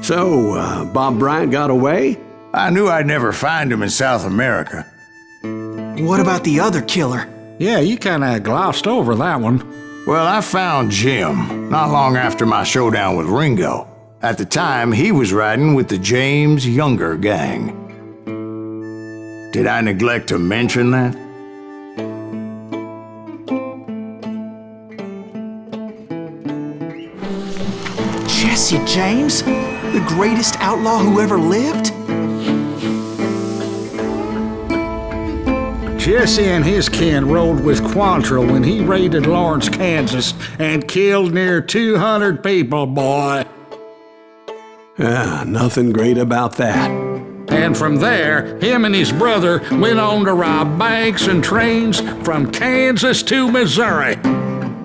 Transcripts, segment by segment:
So, Bob Bryant got away? I knew I'd never find him in South America. What about the other killer? Yeah, you kinda glossed over that one. Well, I found Jim not long after my showdown with Ringo. At the time, he was riding with the James Younger gang. Did I neglect to mention that? Jesse James? The greatest outlaw who ever lived? Jesse and his kin rode with Quantrill when he raided Lawrence, Kansas, and killed near 200 people, boy. Nothing great about that. And from there, him and his brother went on to rob banks and trains from Kansas to Missouri.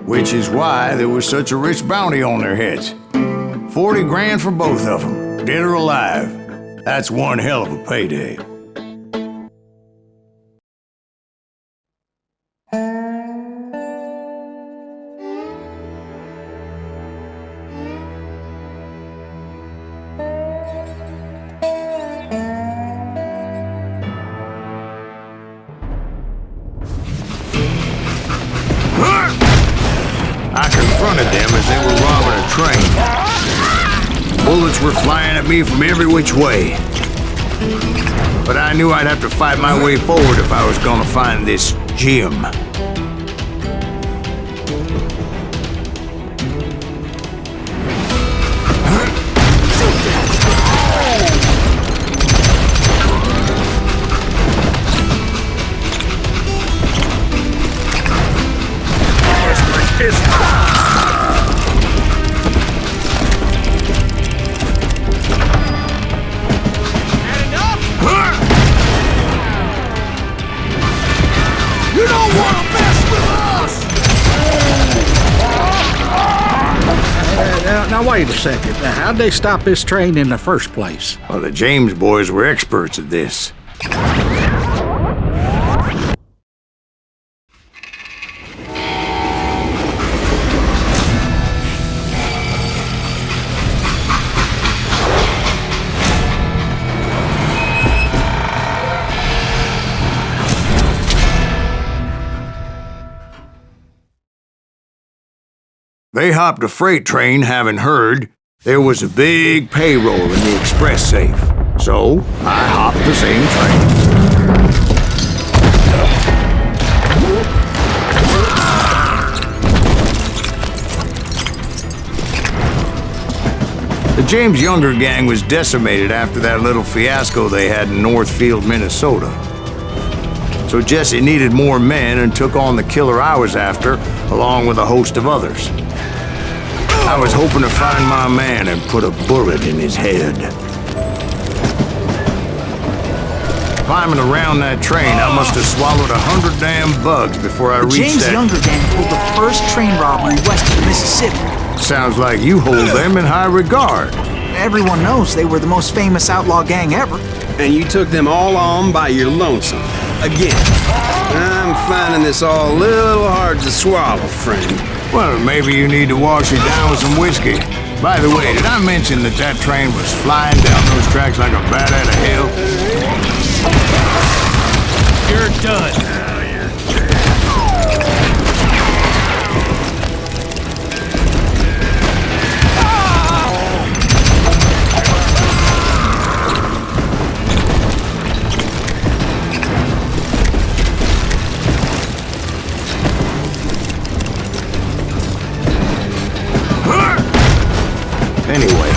Which is why there was such a rich bounty on their heads. 40 grand for both of them, dead or alive. That's one hell of a payday. I confronted them as they were robbing a train. Bullets were flying at me from every which way. But I knew I'd have to fight my way forward if I was gonna find this Jim. Now wait a second. How'd they stop this train in the first place? Well, the James boys were experts at this. They hopped a freight train having heard there was a big payroll in the express safe. So, I hopped the same train. The James Younger gang was decimated after that little fiasco they had in Northfield, Minnesota. So Jesse needed more men and took on the killer I was after, along with a host of others. I was hoping to find my man and put a bullet in his head. Climbing around that train, I must have swallowed 100 damn bugs before I reached James that... Younger gang pulled the first train robbery west of the Mississippi. Sounds like you hold them in high regard. Everyone knows they were the most famous outlaw gang ever. And you took them all on by your lonesome. Again. I'm finding this all a little hard to swallow, friend. Well, maybe you need to wash it down with some whiskey. By the way, did I mention that that train was flying down those tracks like a bat out of hell? You're done. Anyway,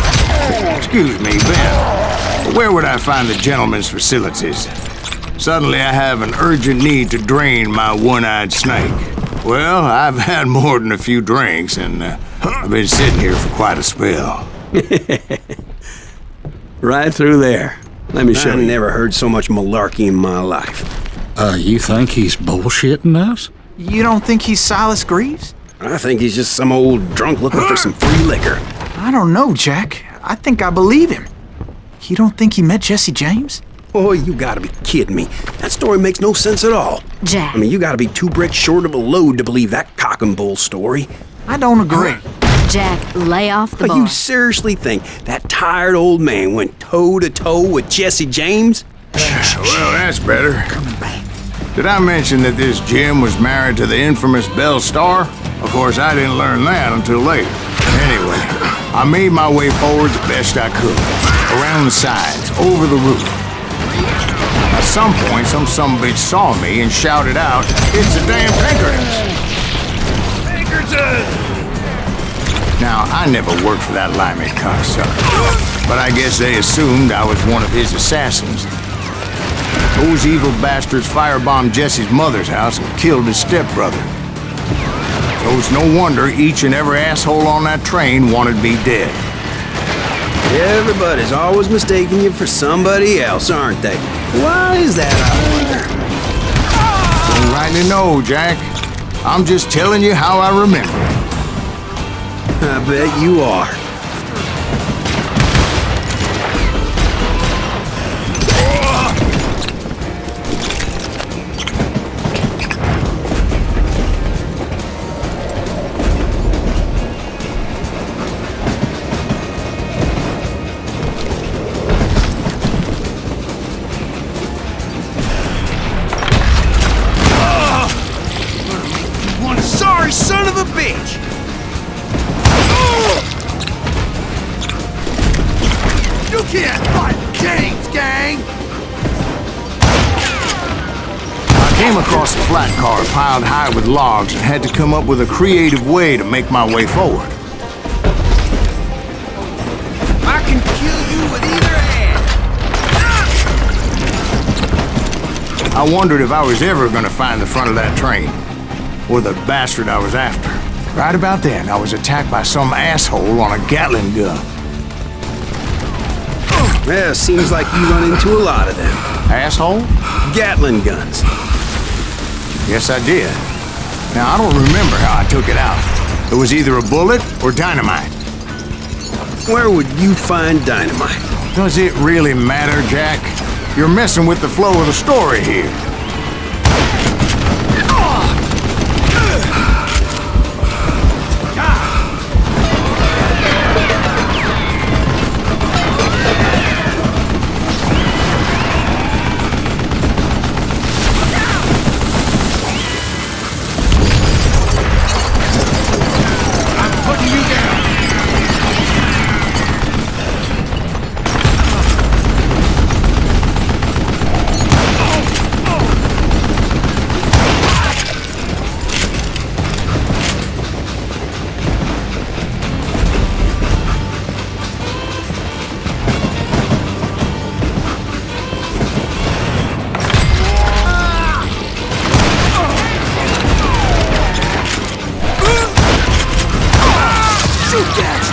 excuse me, Ben. Where would I find the gentleman's facilities? Suddenly I have an urgent need to drain my one-eyed snake. Well, I've had more than a few drinks, and I've been sitting here for quite a spell. Right through there. Let me show I you. never heard so much malarkey in my life. You think he's bullshitting us? You don't think he's Silas Greaves? I think he's just some old drunk looking for some free liquor. I don't know, Jack. I think I believe him. You don't think he met Jesse James? Oh, you gotta be kidding me. That story makes no sense at all. Jack. I mean, you gotta be 2 bricks short of a load to believe that cock and bull story. I don't agree. Jack, lay off the Oh, bar. you seriously think that tired old man went toe-to-toe with Jesse James? Well, that's better. Did I mention that this Jim was married to the infamous Belle Starr? Of course, I didn't learn that until later. Anyway, I made my way forward the best I could. Around the sides, over the roof. At some point, some sumbitch saw me and shouted out, "It's the damn Pinkertons!" Pinkertons! Now, I never worked for that limey cocksucker, but I guess they assumed I was one of his assassins. Those evil bastards firebombed Jesse's mother's house and killed his stepbrother. So it's no wonder each and every asshole on that train wanted me dead. Everybody's always mistaking you for somebody else, aren't they? Why is that, I wonder? Don't rightly know, Jack. I'm just telling you how I remember it. I bet you are. One sorry son of a bitch! You can't fight James, gang! I came across a flat car piled high with logs and had to come up with a creative way to make my way forward. I can kill you with either hand! I wondered if I was ever going to find the front of that train, or the bastard I was after. Right about then, I was attacked by some asshole on a Gatling gun. Well, seems like you run into a lot of them. Asshole? Gatling guns. Yes, I did. Now, I don't remember how I took it out. It was either a bullet or dynamite. Where would you find dynamite? Does it really matter, Jack? You're messing with the flow of the story here.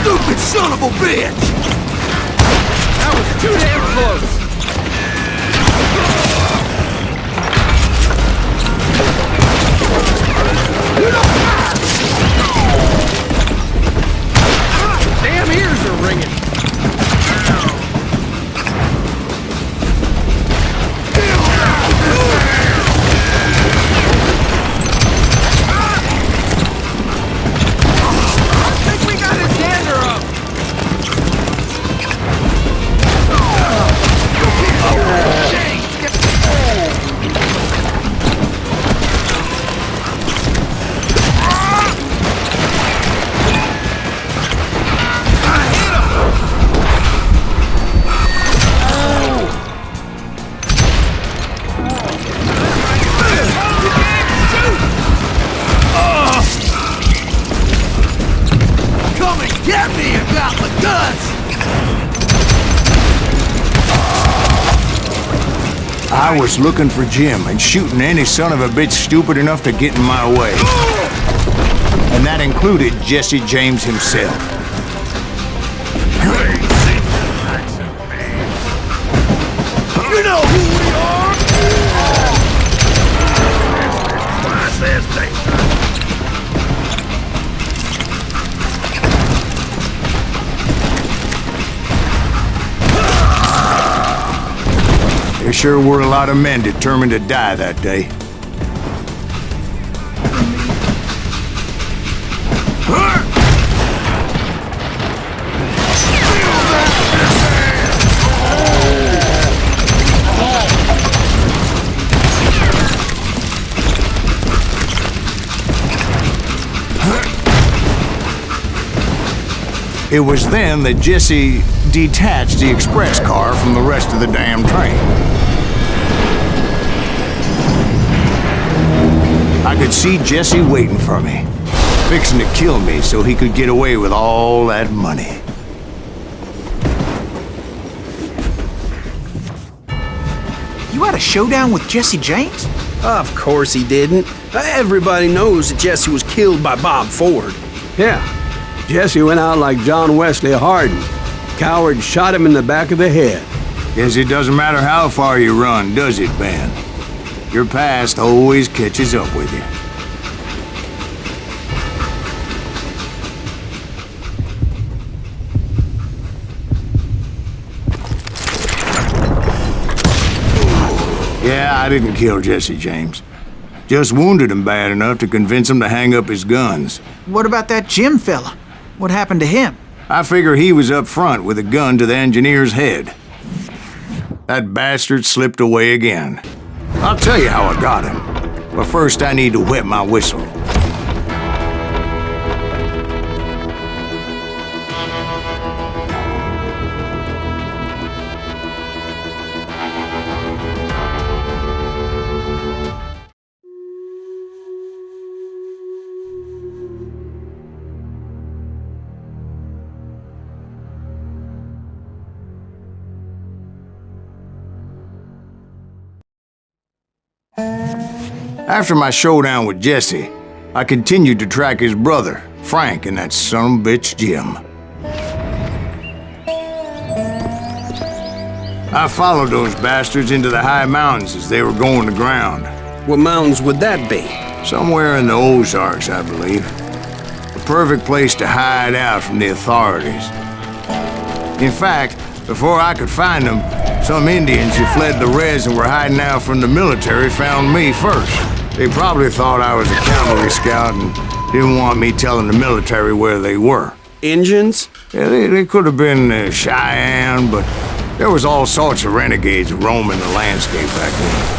Stupid son of a bitch! That was too damn close! Damn ears are ringing! I was looking for Jim and shooting any son of a bitch stupid enough to get in my way. And that included Jesse James himself. You know who we are! There sure were a lot of men determined to die that day. It was then that Jesse detached the express car from the rest of the damn train. I could see Jesse waiting for me, fixing to kill me so he could get away with all that money. You had a showdown with Jesse James? Of course he didn't. Everybody knows that Jesse was killed by Bob Ford. Yeah. Jesse went out like John Wesley Hardin. Coward shot him in the back of the head. Guess it doesn't matter how far you run, does it, Ben? Your past always catches up with you. Yeah, I didn't kill Jesse James. Just wounded him bad enough to convince him to hang up his guns. What about that Jim fella? What happened to him? I figure he was up front with a gun to the engineer's head. That bastard slipped away again. I'll tell you how I got him. But first I need to wet my whistle. After my showdown with Jesse, I continued to track his brother, Frank, and that son of a bitch, Jim. I followed those bastards into the high mountains as they were going to ground. What mountains would that be? Somewhere in the Ozarks, I believe. The perfect place to hide out from the authorities. In fact, before I could find them, some Indians who fled the Reds and were hiding out from the military found me first. They probably thought I was a cavalry scout and didn't want me telling the military where they were. Injuns? Yeah, they could have been Cheyenne, but there was all sorts of renegades roaming the landscape back then.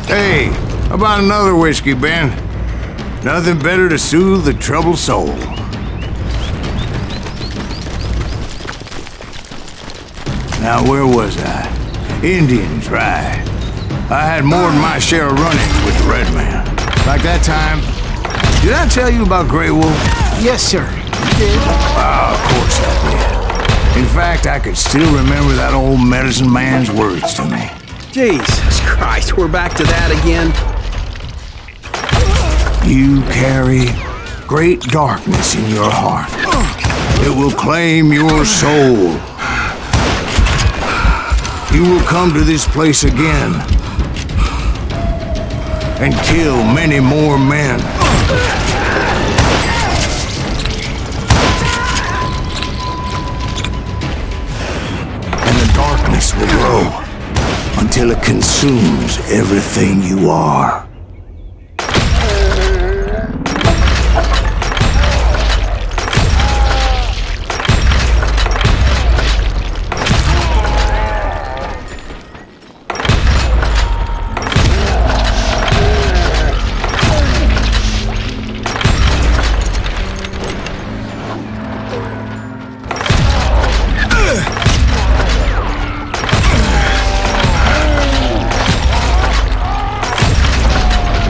Hey, how about another whiskey, Ben? Nothing better to soothe the troubled soul. Now, where was I? Indians, right. I had more than my share of run-ins with the Red Man. Like that time, did I tell you about Grey Wolf? Yes, sir. You did. Oh, of course I did. In fact, I could still remember that old medicine man's words to me. Jesus Christ, we're back to that again? You carry great darkness in your heart. It will claim your soul. You will come to this place again and kill many more men. And the darkness will grow until it consumes everything you are.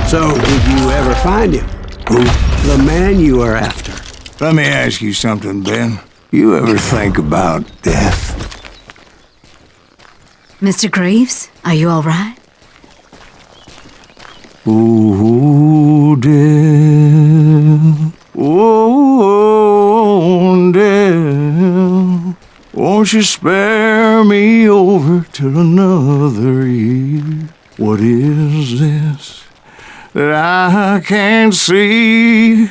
So, did you ever find him? Who? The man you are after. Let me ask you something, Ben. You ever think about death? Mr. Greaves, are you all right? Ooh, death. Won't you spare me over till another year? What is this that I can't see?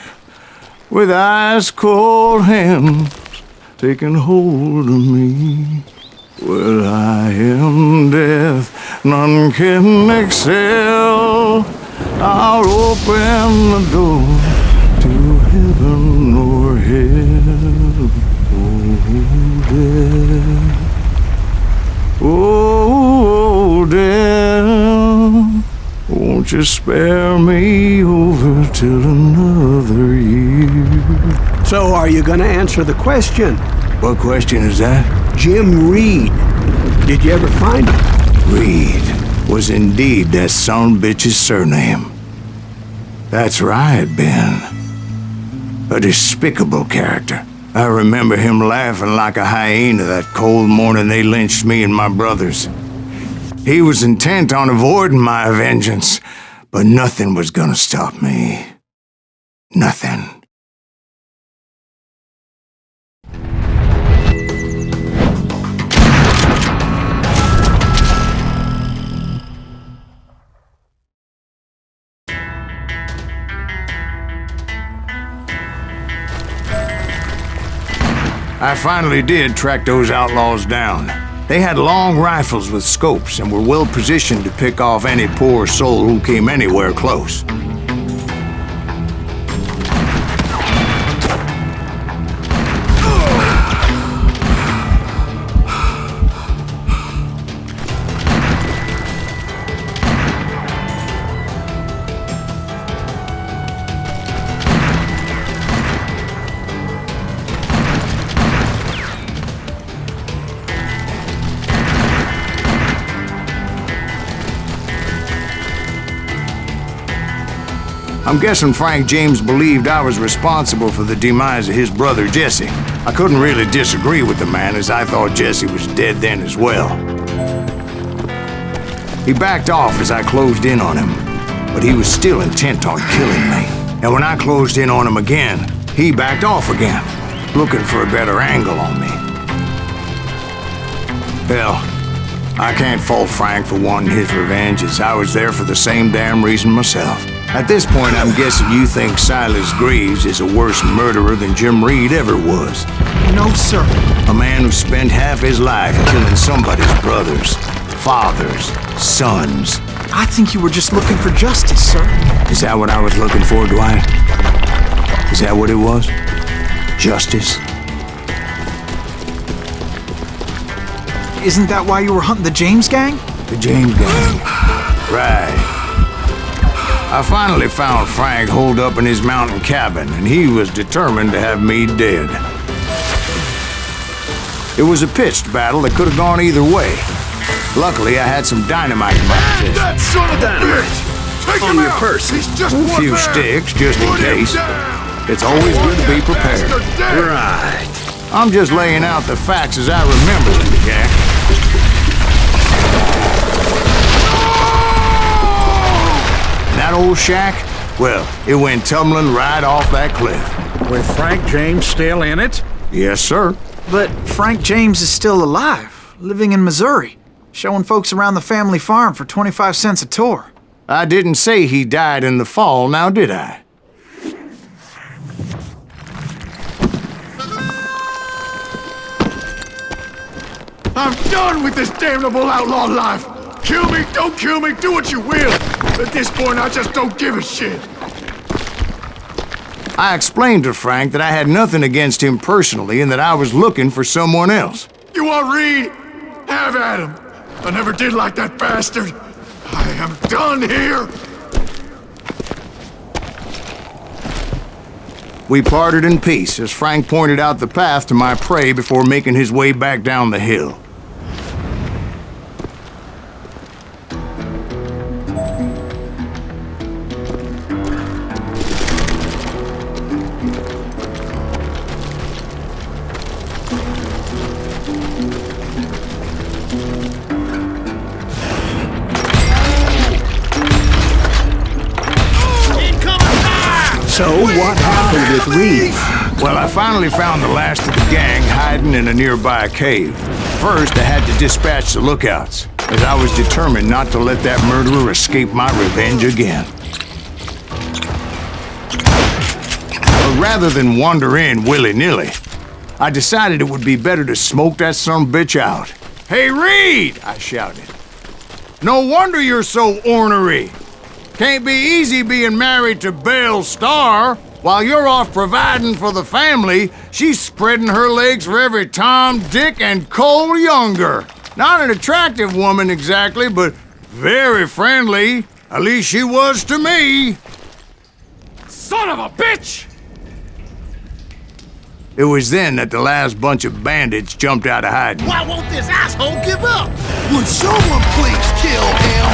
With ice cold hands taking hold of me. Well, I am death, none can excel. I'll open the door to heaven or hell. Oh, death, oh, death, won't you spare me over till another year? So are you gonna answer the question? What question is that? Jim Reed. Did you ever find him? Reed was indeed that son bitch's surname. That's right, Ben. A despicable character. I remember him laughing like a hyena that cold morning they lynched me and my brothers. He was intent on avoiding my vengeance, but nothing was gonna stop me. Nothing. I finally did track those outlaws down. They had long rifles with scopes and were well positioned to pick off any poor soul who came anywhere close. I'm guessing Frank James believed I was responsible for the demise of his brother Jesse. I couldn't really disagree with the man, as I thought Jesse was dead then as well. He backed off as I closed in on him, but he was still intent on killing me. And when I closed in on him again, he backed off again, looking for a better angle on me. Hell, I can't fault Frank for wanting his revenge, as I was there for the same damn reason myself. At this point, I'm guessing you think Silas Greaves is a worse murderer than Jim Reed ever was. No, sir. A man who spent half his life killing somebody's brothers, fathers, sons. I think you were just looking for justice, sir. Is that what I was looking for, Dwight? Is that what it was? Justice? Isn't that why you were hunting the James gang? The James gang. Right. I finally found Frank holed up in his mountain cabin, and he was determined to have me dead. It was a pitched battle that could have gone either way. Luckily, I had some dynamite in my possession. That son of a bitch! Take him on your person. A few sticks, just in case. It's always good to be prepared. Right. I'm just laying out the facts as I remember them, Jack. That old shack, well, it went tumbling right off that cliff. With Frank James still in it? Yes, sir. But Frank James is still alive, living in Missouri, showing folks around the family farm for 25 cents a tour. I didn't say he died in the fall, now did I? I'm done with this damnable outlaw life! Kill me, don't kill me, do what you will! At this point, I just don't give a shit! I explained to Frank that I had nothing against him personally and that I was looking for someone else. You want Reed? Have at him! I never did like that bastard! I am done here! We parted in peace as Frank pointed out the path to my prey before making his way back down the hill. So what happened with Reed? Well, I finally found the last of the gang hiding in a nearby cave. First, I had to dispatch the lookouts, as I was determined not to let that murderer escape my revenge again. But rather than wander in willy-nilly, I decided it would be better to smoke that sumbitch out. "Hey, Reed!" I shouted. "No wonder you're so ornery. Can't be easy being married to Belle Starr. While you're off providing for the family, she's spreading her legs for every Tom, Dick, and Cole Younger. Not an attractive woman exactly, but very friendly. At least she was to me." Son of a bitch! It was then that the last bunch of bandits jumped out of hiding. Why won't this asshole give up? Would someone please kill him?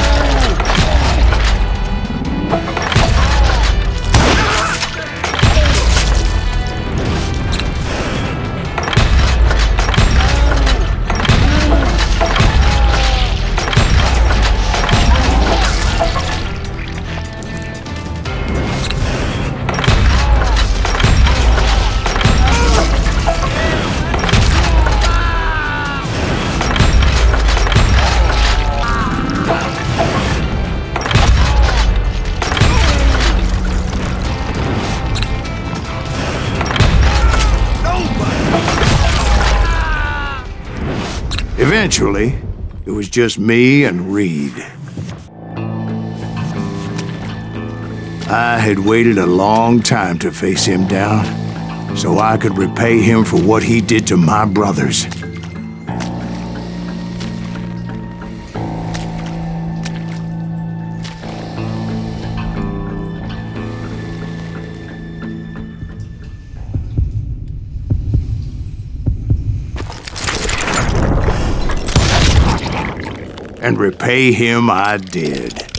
Eventually, it was just me and Reed. I had waited a long time to face him down, so I could repay him for what he did to my brothers. And repay him I did.